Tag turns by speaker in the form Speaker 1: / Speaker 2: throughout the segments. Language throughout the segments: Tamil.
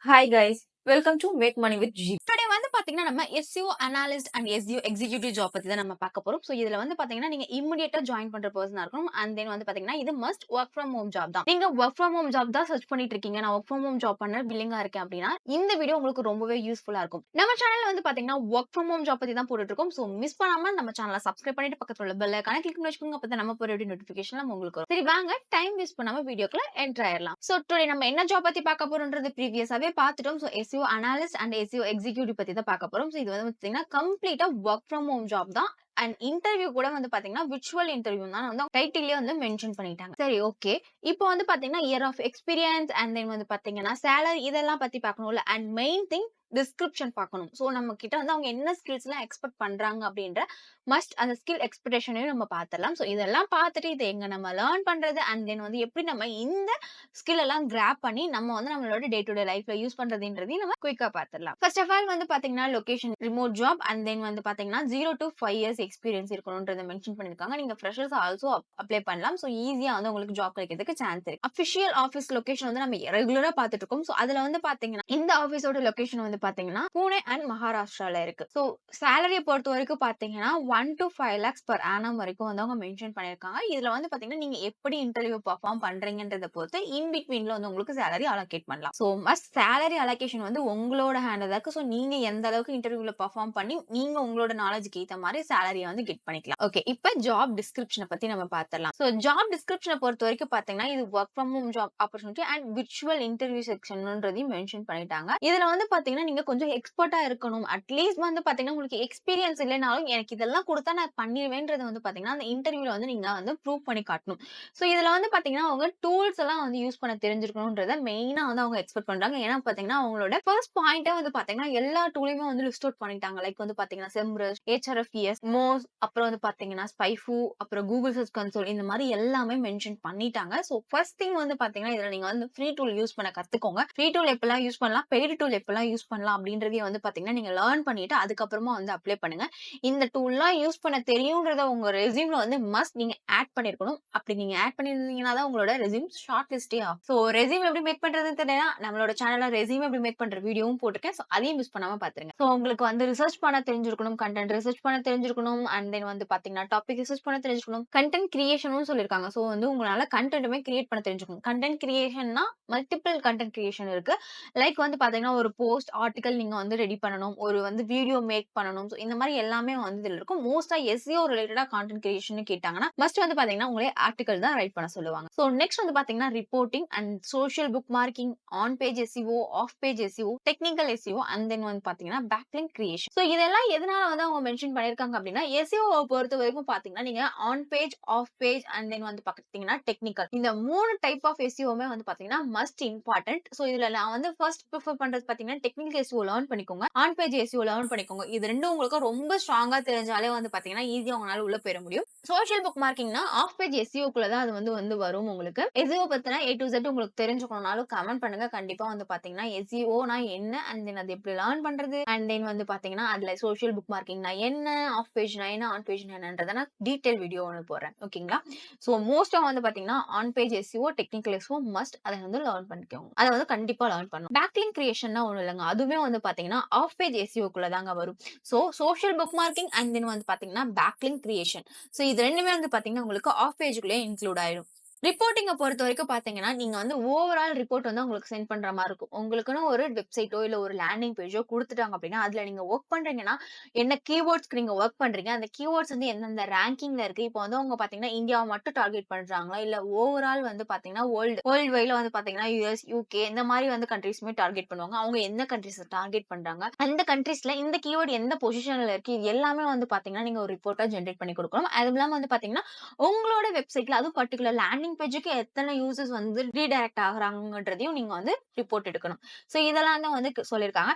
Speaker 1: Hi guys, welcome to Make Money with G.
Speaker 2: Today வந்து பாத்தீங்கன்னா நம்ம SEO analyst and SEO executive job பத்தி தான் நம்ம பார்க்க போறோம். சோ இதுல வந்து பாத்தீங்கன்னா நீங்க இமிடியேட்டா ஜாயின் பண்ற பர்சனா இருக்கணும். அண்ட் தென் வந்து பாத்தீங்கன்னா இது must work from home job தான். நீங்க ஒர்க் ஃப்ரம் ஹோம் ஜாப் தான் சர்ச் பண்ணிட்டு இருக்கீங்க. நான் ஒர்க் ஃப்ரம் ஹோம் ஜாப் பண்ண வில்லிங்கா இருக்கேன் அப்படின்னா இந்த வீடியோ உங்களுக்கு ரொம்பவே யூஸ்ஃபுல்லா இருக்கும். நம்ம சேனல்ல வந்து பாத்தீங்கன்னா ஒர்க் ஃப்ரம் ஹோம் ஜாப் பத்தி தான் போட்டுட்டு இருக்கோம். சோ மிஸ் பண்ணாம நம்ம சேனலை சப்ஸ்கிரைப் பண்ணிட்டு பக்கத்துல உள்ள பெல் ஐகானை கிளிக் பண்ணி வச்சுக்கோங்க. அப்பதான் நம்ம போற வீடியோ நோட்டிபிகேஷன் உங்களுக்கு வரும். சரி வாங்க டைம் வேஸ்ட் பண்ணாம வீடியோக்குள்ள என்டர் ஆயிடலாம். சோ டுடே நம்ம என்ன ஜாப் பத்தி பார்க்க போறோம்ன்றது ப்ரீவியஸாவே பார்த்துட்டோம். So SEO analyst and SEO executive பத்தி தான் பார்க்க போறோம். சோ இது வந்து பாத்தீங்கன்னா கம்ப்ளீட்டா ஒர்க் ஃப்ரம் ஹோம் ஜாப் தான். அண்ட் இன்டர்வியூ கூட வந்து பாத்தீங்கன்னா விர்ச்சுவல் இன்டர்வியூ தான் வந்து டைட்டிலே வந்து மென்ஷன் பண்ணிட்டாங்க. சரி ஓகே. இப்போ வந்து பாத்தீங்கன்னா year of experience and then வந்து பாத்தீங்கன்னா சேலரி இதெல்லாம் பத்தி பார்க்கணும்ல. அண்ட் மெயின் திங் டிஸ்கிரிப்ஷன் பார்க்கணும். சோ நம்ம கிட்ட வந்து அவங்க என்ன ஸ்கில்ஸ் எல்லாம் எக்ஸ்பெக்ட் பண்றாங்க அப்படின்ற மஸ்ட் அந்த ஸ்கில் எக்ஸ்பெக்டேஷனையும் நம்ம பார்த்துடலாம். சோ இதெல்லாம் பார்த்துட்டு இதை எங்க நம்ம லேர்ன் பண்றது அண்ட் தென் வந்து எப்படி நம்ம இந்த ஸ்கில் எல்லாம் கிராப் பண்ணி நம்ம வந்து நம்மளோட டே டு டே லைஃப்ல யூஸ் பண்றதுன்றதையும் நம்ம குயிக்கா பார்த்துடலாம். ஃபர்ஸ்ட் ஆஃப் ஆல் வந்து பாத்தீங்கன்னா location remote job and then வந்து பாத்தீங்கன்னா 0 to 5 இயர்ஸ் எக்ஸ்பீரியன்ஸ் இருக்கணும்ன்றத மென்ஷன் பண்ணிருக்காங்க. நீங்க ஃப்ரெஷர்ஸ் ஆல்சோ அப்ளை பண்ணலாம். சோ ஈஸியா வந்து உங்களுக்கு ஜாப் கிடைக்கிறதுக்கு சான்ஸ் இருக்கு. அபிஷியல் ஆஃபீஸ் லொகேஷன் வந்து நம்ம ரெகுலரா பார்த்துட்டு இருக்கோம். சோ அதுல வந்து பாத்தீங்கன்னா இந்த ஆஃபீஸோட லொகேஷன் வந்து பாத்தீங்கன்னா புனே அண்ட் மகாராஷ்டிரால இருக்கு. சோ சேலரியை பொறுத்த வரைக்கும் பாத்தீங்கன்னா 1 to 5 lakhs per annum வரைக்கும் வந்து அவங்க மென்ஷன் பண்ணிருக்காங்க. இதுல வந்து பாத்தீங்கன்னா நீங்க எப்படி இன்டர்வியூ பெர்ஃபார்ம் பண்றீங்கன்றத பொறுத்து இன் பிட்வீன்ல வந்து உங்களுக்கு சேலரி அலோகேட் பண்ணலாம். சோ மஸ்ட் சேலரி அலோகேஷன் வந்து உங்களோட ஹேண்டில் இருக்கு. சோ நீங்க எந்த அளவுக்கு இன்டர்வியூல பெர்ஃபார்ம் பண்ணி நீங்க உங்களோட நாலேஜ்க்கு ஏத்த மாதிரி சேலரியை வந்து கெட் பண்ணிக்கலாம். ஓகே, இப்போ ஜாப் டிஸ்கிரிப்ஷனை பத்தி நம்ம பார்த்தரலாம். சோ ஜாப் டிஸ்கிரிப்ஷனை பொறுத்த வரைக்கும் பாத்தீங்கன்னா இது work from home job opportunity and virtual interview செக்ஷன்ன்றதையும் மென்ஷன் பண்ணிட்டாங்க. இதுல வந்து பாத்தீங்கன்னா நீங்க கொஞ்சம் எக்ஸ்பர்ட்டா இருக்கணும். அட்லீஸ்ட் வந்து பாத்தீங்கன்னா உங்களுக்கு எக்ஸ்பீரியன்ஸ் இல்லைனாலும் எனக்கு இதெல்லாம் கொடுத்தா நான் பண்ணிடுவேன்றது வந்து பாத்தீங்கன்னா அந்த இன்டர்வியூல வந்து நீங்க வந்து ப்ரூவ் பண்ணி காட்டணும். சோ இதுல வந்து பாத்தீங்கன்னா அவங்க டூல்ஸ் எல்லாம் வந்து யூஸ் பண்ண தெரிஞ்சிருக்கணும்ன்றத மெயினா வந்து அவங்க எக்ஸ்பெக்ட் பண்றாங்க. ஏன்னா பாத்தீங்கன்னா அவங்களோட ஃபர்ஸ்ட் பாயிண்டே வந்து பாத்தீங்கன்னா எல்லா டூலையுமே வந்து லிஸ்ட் அவுட் பண்ணிட்டாங்க. லைக் வந்து பாத்தீங்கன்னா செம்ரஸ், HRFES, மோஸ், அப்புறம் வந்து பாத்தீங்கன்னா ஸ்பைஃபு, அப்புறம் கூகுள் சர்ச் கன்சோல் இந்த மாதிரி எல்லாமே மென்ஷன் பண்ணிட்டாங்க. சோ ஃபர்ஸ்ட் திங் வந்து பாத்தீங்கன்னா இதுல நீங்க வந்து ஃப்ரீ டூல் யூஸ் பண்ண கத்துக்கோங்க. ஃப்ரீ டூல் எப்பெல்லாம் யூஸ் பண்ணலாம், பெய்டு டூல் எப்பெல்லாம் யூஸ் பண்ணலாம் அப்படின்றதே வந்து பாத்தீங்கன்னா நீங்க லேர்ன் பண்ணிட்டு அதுக்கப்புறமா வந்து அப்ளை பண்ணுங்க. இந்த டூல்லாம் யூஸ் பண்ண தெரியும்ன்றத உங்க ரெஸ்யூம்ல வந்து மஸ்ட் நீங்க ஆட் பண்ணிருக்கணும். அப்படி நீங்க ஆட் பண்ணிருந்தீங்கன்னா தான் உங்களோட ரெஸ்யூம் ஷார்ட் லிஸ்டே ஆகும். சோ ரெஸ்யூம் எப்படி மேக் பண்றதுன்னு தெரியல, நம்மளோட சேனல்ல ரெஸ்யூம் எப்படி மேக் பண்ற வீடியோவும் போட்டிருக்கேன். சோ அதையும் மிஸ் பண்ணாம பாத்துருங்க. சோ உங்களுக்கு வந்து ரிசர்ச் பண்ண தெரிஞ்சிருக்கணும், கண்டென்ட் ரிசர்ச் பண்ண தெரிஞ்சிருக்கணும், அண்ட் தென் வந்து பாத்தீங்கன்னா டாபிக் ரிசர்ச் பண்ண தெரிஞ்சிருக்கணும், கண்டென்ட் கிரியேஷனும் சொல்லிருக்காங்க. சோ வந்து உங்களால கண்டென்ட்டுமே கிரியேட் பண்ண தெரிஞ்சுக்கணும். கண்டென்ட் கிரியேஷன்னா மல்டிபிள் கண்டென்ட் கிரியேஷன் இருக்கு. லைக் வந்து பாத்தீங்கன்னா ஒரு போஸ்ட் ஆர்டிகல் நீங்க வந்து ரெடி பண்ணணும், ஒரு வந்து வீடியோ மேக் பண்ணணும். சோ இந்த மாதிரி எல்லாமே வந்து இதுல இருக்கும். மோஸ்டா SEO ரிலேட்டடா கான்டென்ட் கிரியேஷன் கேட்டாங்கன்னா மஸ்ட் வந்து பாத்தீங்கன்னா உங்களே ஆர்டிகல் தான் ரைட் பண்ண சொல்லுவாங்க. சோ நெக்ஸ்ட் வந்து பாத்தீங்கன்னா reporting and social bookmarking, on page SEO, off page SEO, technical SEO and then வந்து பாத்தீங்கன்னா பேக்லிங்க் கிரியேஷன். சோ இதெல்லாம் எதனால வந்து அவங்க மென்ஷன் பண்ணிருக்காங்க அப்படின்னா SEO பொறுத்த வரைக்கும் பாத்தீங்கன்னா நீங்க on page, off page and then வந்து பாத்தீங்கன்னா டெக்னிக்கல் இந்த 3 டைப் ஆஃப் SEOமே வந்து பாத்தீங்கன்னா மஸ்ட் இம்பார்ட்டன்ட். சோ இதுல நான் வந்து ஃபர்ஸ்ட் ப்ரிஃபர் பண்றது பாத்தீங்கன்னா டெக்னிக்கல் SEO லேர்ன் பண்ணிக்கோங்க, ஆன் பேஜ் SEO லேர்ன் பண்ணிக்கோங்க. இது ரெண்டும் உங்களுக்கு ரொம்ப ஸ்ட்ராங்கா தெரிஞ்சாலே வந்து பாத்தீங்கன்னா ஈஸியா உங்களால உள்ள போயிட முடியும். சோஷியல் புக் மார்க்கிங்னா ஆஃப் பேஜ் SEOக்குள்ள தான் அது வந்து வரும். உங்களுக்கு SEO பத்தின A to Z உங்களுக்கு தெரிஞ்சுக்கணும்னாலும் கமெண்ட் பண்ணுங்க. கண்டிப்பா வந்து பாத்தீங்கன்னா SEOனா என்ன அண்ட் தென் அது எப்படி லேர்ன் பண்றது அண்ட் தென் வந்து பாத்தீங்கன்னா அதுல சோஷியல் புக் மார்க்கிங்னா என்ன, ஆஃப் பேஜ்னா என்ன, ஆன் பேஜ்னா என்னன்றத நான் டீடைல் வீடியோ ஒன்று போடுறேன். ஓகேங்களா? சோ மோஸ்டா வந்து பாத்தீங்கன்னா on page SEO, technical SEO must அதை வந்து லேர்ன் பண்ணிக்கோங்க. அதை வந்து கண்டிப்பா லேர்ன் பண்ணணும். பேக்லிங்க் கிரியேஷன்னா ஒண்ணு இல்லைங்க, அதுவுமே வந்து பாத்தீங்கன்னா ஆஃப் பேஜ் SEOக்குள்ள தாங்க வரும். So social book marking and then வந்து பாத்தீங்கன்னா பேக்லிங்க் கிரியேஷன். சோ இது ரெண்டுமே வந்து பாத்தீங்கன்னா உங்களுக்கு ஆஃப் பேஜ்க்குள்ளே இன்க்ளூட் ஆயிடும். ரிப்போர்ட்டிங்க பொறுத்த வரைக்கும் பாத்தீங்கன்னா நீங்க வந்து ஓவரால் ரிப்போர்ட் வந்து உங்களுக்கு சென்ட் பண்ற மாதிரி இருக்கும். உங்களுக்குன்னு ஒரு வெப்சைட்டோ இல்ல ஒரு லேண்டிங் பேஜோ கொடுத்துட்டாங்க அப்படின்னா அதுல நீங்க ஒர்க் பண்றீங்கன்னா என்ன கீவேர்ட்ஸ்க்கு நீங்க ஒர்க் பண்றீங்க, அந்த கீவேர்ட்ஸ் வந்து எந்தெந்த ரேங்கிங்ல இருக்கு. இப்போ வந்து அவங்க பாத்தீங்கன்னா இந்தியாவை மட்டும் டார்கெட் பண்றாங்களா இல்ல ஓவரால் வந்து பாத்தீங்கன்னா வேர்ல்டு வைட்ல வந்து பாத்தீங்கன்னா US, UK இந்த மாதிரி வந்து கண்ட்ரீஸ்மே டார்கெட் பண்ணுவாங்க. அவங்க எந்த கண்ட்ரீஸ் டார்கெட் பண்றாங்க, அந்த கண்ட்ரீஸ்ல இந்த கீவேர்ட் எந்த பொசிஷன்ல இருக்கு, இது எல்லாமே வந்து பாத்தீங்கன்னா நீங்க ஒரு ரிப்போர்ட்டா ஜென்ரேட் பண்ணி கொடுக்கணும். அது இல்லாம வந்து பாத்தீங்கன்னா உங்களோட வெப்சைட்ல அது பர்டிகுலர் லேண்டிங் பேஜுக்கு எத்தனை யூசர்ஸ் வந்து ரீடைரக்ட் ஆகுறாங்கன்றதையும் நீங்க வந்து ரிப்போர்ட் எடுக்கணும். சோ இதெல்லாம் தான் வந்து சொல்லிருக்காங்க.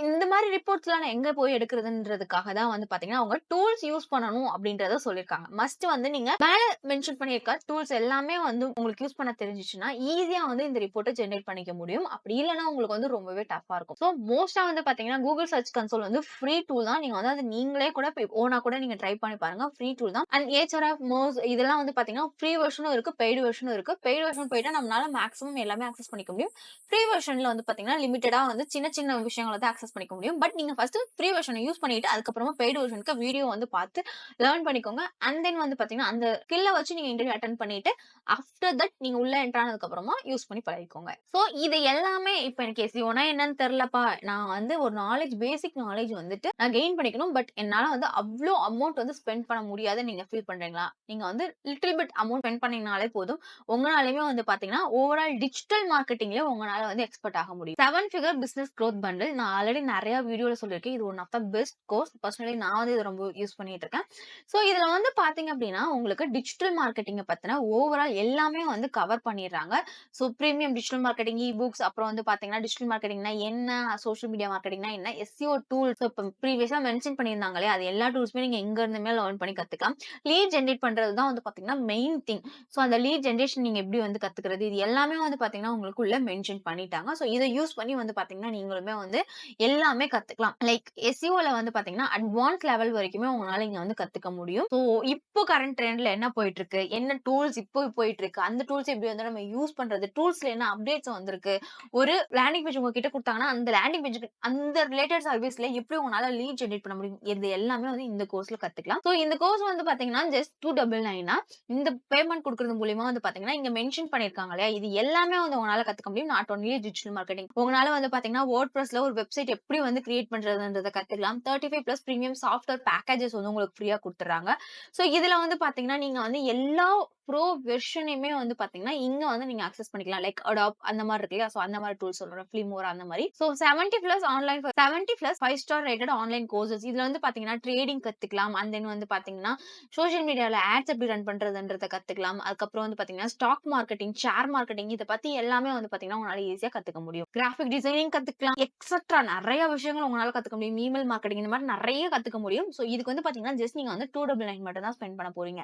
Speaker 2: இந்த மாதிரி ரிப்போர்ட்ஸ்லாம் நான் எங்க போய் எடுக்கிறதுன்றதுக்காக தான் வந்து பாத்தீங்கன்னா அவங்க டூல்ஸ் யூஸ் பண்ணணும் அப்படின்றத சொல்லிருக்காங்க. மஸ்ட் வந்து நீங்க மேல மென்ஷன் பண்ணிருக்க டூல்ஸ் எல்லாமே வந்து உங்களுக்கு யூஸ் பண்ண தெரிஞ்சிச்சுன்னா ஈஸியா வந்து இந்த ரிப்போர்ட்டை ஜென்ரேட் பண்ணிக்க முடியும். அப்படி இல்லைன்னா உங்களுக்கு வந்து ரொம்பவே டஃபா இருக்கும். சோ மோஸ்டா வந்து பாத்தீங்கன்னா கூகுள் சர்ச் கன்சோல் வந்து ஃப்ரீ டூல் தான். நீங்க வந்து அது நீங்களே கூட ஓனா கூட நீங்க ட்ரை பண்ணி பாருங்க. ஃப்ரீ டூல் தான். அண்ட் HRF, மோஸ் இதெல்லாம் வந்து பாத்தீங்கன்னா ஃப்ரீ வெர்ஷனும் இருக்கு, பெய்டு வெர்ஷனும் இருக்கு. பெய்டு வெர்ஷன் போயிட்டா நம்மளால மேக்ஸிமம் எல்லாமே ஆக்சஸ் பண்ணிக்க முடியும். ஃப்ரீ வெர்ஷன்ல வந்து பாத்தீங்கன்னா லிமிட்டடா வந்து சின்ன சின்ன விஷயங்கள தான் ஆக்சஸ் பண்ணிக்க முடியும். பட் நீங்க ஃபர்ஸ்ட் ஃப்ரீ வெர்ஷனை யூஸ் பண்ணிட்டு அதுக்கப்புறமா பெய்டு வெர்ஷனுக்கு வீடியோ வந்து பார்த்து லேர்ன் பண்ணிக்கோங்க. அண்ட் தென் வந்து பாத்தீங்கன்னா அந்த ஸ்கில்ல வச்சு நீங்க இன்டர்வியூ அட்டெண்ட் பண்ணிட்டு ஆஃப்டர் தட் நீங்க உள்ள என்டர் ஆனதுக்கு அப்புறமா யூஸ் பண்ணி பழகிக்கோங்க. சோ இது எல்லாமே இப்ப எனக்கு எஸ்இஓனா என்னன்னு தெரியலப்பா. நான் வந்து ஒரு பேசிக் நாலேஜ் வந்துட்டு நான் கெயின் பண்ணிக்கணும். பட் என்னால வந்து அவ்ளோ அமௌண்ட் வந்து ஸ்பெண்ட் பண்ண முடியாதுன்னு நீங்க ஃபீல் பண்றீங்களா? நீங்க வந்து லிட்டில் பிட் அமௌண்ட் ஸ்பெண்ட் பண்ணீங்கனாலே போதும். உங்களாலயுமே வந்து பாத்தீங்கன்னா ஓவரால் டிஜிட்டல் மார்க்கெட்டிங்ல உங்களால வந்து எக்ஸ்பர்ட் ஆக முடியும். 7 ஃபிகர் பிசினஸ் குரோத் பண்டில் நான் ஆல்ரெடி நிறைய வீடியோல சொல்லியிருக்கேன். இது one of the best course. Personally நான் வந்து இது ரொம்ப யூஸ் பண்ணிட்டு இருக்கேன். சோ இதுல வந்து பாத்தீங்க அப்படின்னா உங்களுக்கு டிஜிட்டல் மார்க்கெட்டிங்க பத்தின ஓவரால் எல்லாமே வந்து கவர் பண்ணிடுறாங்க. சோ பிரீமியம் டிஜிட்டல் மார்க்கெட்டிங், இ-புக்ஸ், அப்புறம் வந்து பாத்தீங்கன்னா டிஜிட்டல் மார்க்கெட்டிங்னா என்ன, சோஷியல் மீடியா மார்க்கெட்டிங்னா என்ன, எஸ்இஓ டூல்ஸ் இப்ப ப்ரீவியஸா மென்ஷன் பண்ணியிருந்தாங்களே அது எல்லா டூல்ஸுமே நீங்க எங்க இருந்துமே லேர்ன் பண்ணி கத்துக்கலாம். லீட் ஜெனரேட் பண்றது தான் வந்து பாத்தீங்கன்னா மெயின் திங். சோ அந்த லீட் ஜெனரேஷன் நீங்க எப்படி வந்து கத்துக்கிறது, இது எல்லாமே வந்து பாத்தீங்கன்னா உங்களுக்கு உள்ள மென்ஷன் பண்ணிட்டாங்க. சோ இதை யூஸ் பண்ணி வந்து பாத்தீங்கன்னா நீங்களுமே வந்து எல்லாமே கத்துக்கலாம். லைக் எஸ்இஓல வந்து பாத்தீங்கன்னா அட்வான்ஸ் லெவல் வரைக்குமே உங்களால இங்க வந்து கத்துக்க முடியும். சோ இப்போ கரண்ட் ட்ரெண்ட்ல என்ன போயிட்டு இருக்கு, என்ன டூல்ஸ் இப்போ போயிட்டு இருக்கு, அந்த டூல்ஸ் எப்படி வந்து நம்ம யூஸ் பண்றது, டூல்ஸ்ல என்ன அப்டேட்ஸ் வந்திருக்கு, ஒரு லேண்டிங் பேஜ் உங்ககிட்ட குடுத்தாங்கன்னா அந்த லேண்டிங் பேஜ்க்கு அந்த ரிலேட்டட் சர்வீஸ்ல எப்படி உங்களால லீட் ஜெனரேட் பண்ண முடியும், இது எல்லாமே வந்து இந்த கோர்ஸ்ல கத்துக்கலாம். சோ இந்த கோர்ஸ் வந்து பாத்தீங்கன்னா ஜஸ்ட் 299 இந்த பேமெண்ட் குடுக்கறது மூலியமா வந்து பாத்தீங்கன்னா இங்க மென்ஷன் பண்ணிருக்காங்க இல்லையா, இது எல்லாமே வந்து உங்களால கத்துக்க முடியும். நாட் ஒன்லி டிஜிட்டல் மார்க்கெட்டிங், உங்களால வந்து பாத்தீங்கன்னா WordPressல ஒரு வெப்சைட் எப்படி வந்து கிரியேட் பண்றதுன்றத கத்துக்கலாம். 35+ பிரீமியம் சாஃப்ட்வேர் பேக்கேஜஸ் வந்து உங்களுக்கு ஃப்ரீயா குடுத்துறாங்க. சோ இதுல வந்து பாத்தீங்கன்னா நீங்க வந்து எல்லா ப்ரோ வெர்ஷனையுமே வந்து பாத்தீங்கன்னா இங்க வந்து நீங்க அக்சஸ் பண்ணிக்கலாம். லைக் அடாப் அந்த மாதிரி இருக்கு இல்லையா, சோ அந்த மாதிரி டூல் சொல்றேன், ஃபிலிமோரா அந்த மாதிரி. So 70+ online 70+ 5 star rated online courses. இதுல வந்து பாத்தீங்கன்னா ட்ரேடிங் கத்துக்கலாம். அண்ட் தென் வந்து பாத்தீங்கன்னா சோஷியல் மீடியால ஆட்ஸ் எப்படி ரன் பண்றதுன்றத கத்துக்கலாம். அதுக்கப்புறம் வந்து பாத்தீங்கன்னா ஸ்டாக் மார்க்கெட்டிங், ஷேர் மார்க்கெட்டிங், இத பத்தி எல்லாமே வந்து பாத்தீங்கன்னா உங்களால ஈஸியா கத்துக்க முடியும். கிராஃபிக் டிசைனிங் கத்துக்கலாம், எக்ஸெட்ரா நிறைய விஷயங்கள் உங்களால கத்துக்க முடியும். இமெயில் மார்க்கெட்டிங் இந்த மாதிரி நிறைய கத்துக்க முடியும். சோ இதுக்கு வந்து பாத்தீங்கன்னா ஜஸ்ட் நீங்க வந்து 299 மட்டும் தான் ஸ்பெண்ட் பண்ண போறீங்க.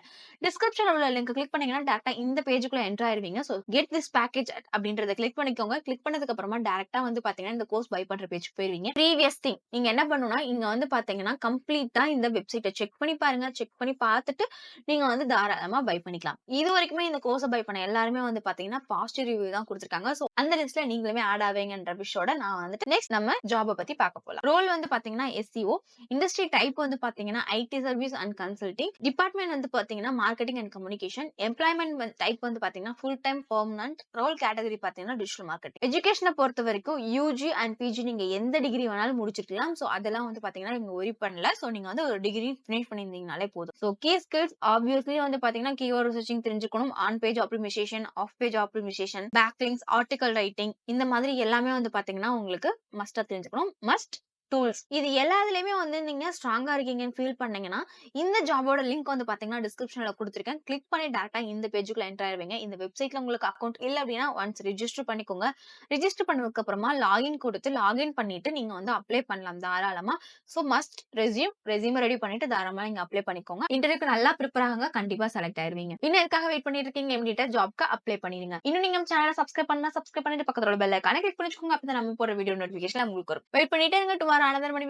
Speaker 2: டிஸ்கிரிப்ஷன்ல உள்ள லிங்க் கிளிக் பண்ணீங்கன்னா டைரக்டா இந்த பேஜுக்குள்ள என்டர் ஆயிருவீங்க. சோ கெட் திஸ் பேக்கேஜ் அப்படின்றத கிளிக் பண்ணிக்கோங்க. கிளிக் பண்ணதுக்கு அப்புறமா டைரக்டா வந்து பாத்தீங்கன்னா இந்த கோர்ஸ் பை பண்ற பேஜ்க்கு போயிருவீங்க. ப்ரீவியஸ் திங் நீங்க என்ன பண்ணனும்னா இங்க வந்து பாத்தீங்கன்னா கம்ப்ளீட்டா இந்த வெப்சைட்டை செக் பண்ணி பாருங்க. செக் பண்ணி பார்த்துட்டு நீங்க வந்து தாராளமா பை பண்ணிக்கலாம். இது வரைக்குமே இந்த கோர்ஸை பை பண்ண எல்லாருமே வந்து பாத்தீங்கன்னா பாசிட்டிவ் ரிவ்யூ தான் கொடுத்திருக்காங்க. சோ அந்த லிஸ்ட்ல நீங்களுமே ஆட் ஆவீங்கன்ற விஷயோட நான் வந்துட்டு நெக்ஸ்ட் நம்ம ஜாப பத்தி பார்க்க போலாம். ரோல் வந்து பாத்தீங்கன்னா எஸ்இஓ, இண்டஸ்ட்ரி டைப் வந்து பாத்தீங்கன்னா IT service and consulting, department வந்து பாத்தீங்கன்னா marketing and communication, employment type வந்து பாத்தீங்கன்னா full time permanent, role category பாத்தீங்கன்னா டிஜிட்டல் மார்க்கெட்டிங். எஜுகேஷனை பொறுத்த வரைக்கும் யூஜி அண்ட் பிஜி நீங்க எந்த டிகிரி வேணாலும் முடிச்சிருக்கலாம். சோ அதெல்லாம் வந்து பாத்தீங்கன்னா நீங்க ஒரி பண்ணல. சோ நீங்க வந்து ஒரு டிகிரி ஃபினிஷ் பண்ணிருந்தீங்கனாலே போதும். சோ கீ ஸ்கில்ஸ் ஆப்வியஸ்லி வந்து பாத்தீங்கன்னா கீவேர்ட் ரிசர்ச்சிங் தெரிஞ்சுக்கணும், on page optimisation, off page optimisation, backlinks, article writing, இந்த மாதிரி எல்லாமே வந்து பாத்தீங்கன்னா உங்களுக்கு மஸ்டா தெரிஞ்சுக்கணும். மஸ்ட் டூல்ஸ் இது எல்லாத்துலயுமே வந்து நீங்க ஸ்ட்ராங்கா இருக்கீங்கன்னு ஃபீல் பண்ணீங்கன்னா இந்த ஜாபோட லிங்க் வந்து பாத்தீங்கன்னா டிஸ்கிரிப்ஷன்ல கொடுத்திருக்கேன். கிளிக் பண்ணி டைரக்டா இந்த பேஜுக்குள்ள என்டர் ஆயிருவீங்க. இந்த வெப்சைட்ல உங்களுக்கு அக்கவுண்ட் இல்ல அப்படின்னா ஒன்ஸ் ரெஜிஸ்டர் பண்ணிக்கோங்க. ரெஜிஸ்டர் பண்ணதுக்கு அப்புறமா லாகின் கொடுத்து லாகின் பண்ணிட்டு நீங்க வந்து அப்ளை பண்ணலாம் தாராளமா. சோ மஸ்ட் ரெஸ்யூம் ரெடி பண்ணிட்டு தாராளமா நீங்க அப்ளை பண்ணிக்கோங்க. இன்டர்வியூக்கு நல்லா ப்ரிப்பேர் ஆகுங்க, கண்டிப்பா செலக்ட் ஆயிருவீங்க. இன்னும் எதுக்காக வெயிட் பண்ணிட்டு இருக்கீங்க, இமிடியேட்டா ஜாப்க்கு அப்ளை பண்ணிடுங்க. இன்னும் நீங்க சேனலை சப்ஸ்கிரைப் பண்ணா சப்ஸ்கிரைப் பண்ணிட்டு பக்கத்துல பெல் ஐகானை கிளிக் பண்ணிக்கோங்க. அப்பதான் நம்ம போற வீடியோ நோட்டிபிகேஷன் உங்களுக்கு வரும். வெயிட் பண்ணிட்டே இருங்க. டுமாரோ another மணி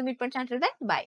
Speaker 2: மீட் பண்ண சான்ஸ். பை.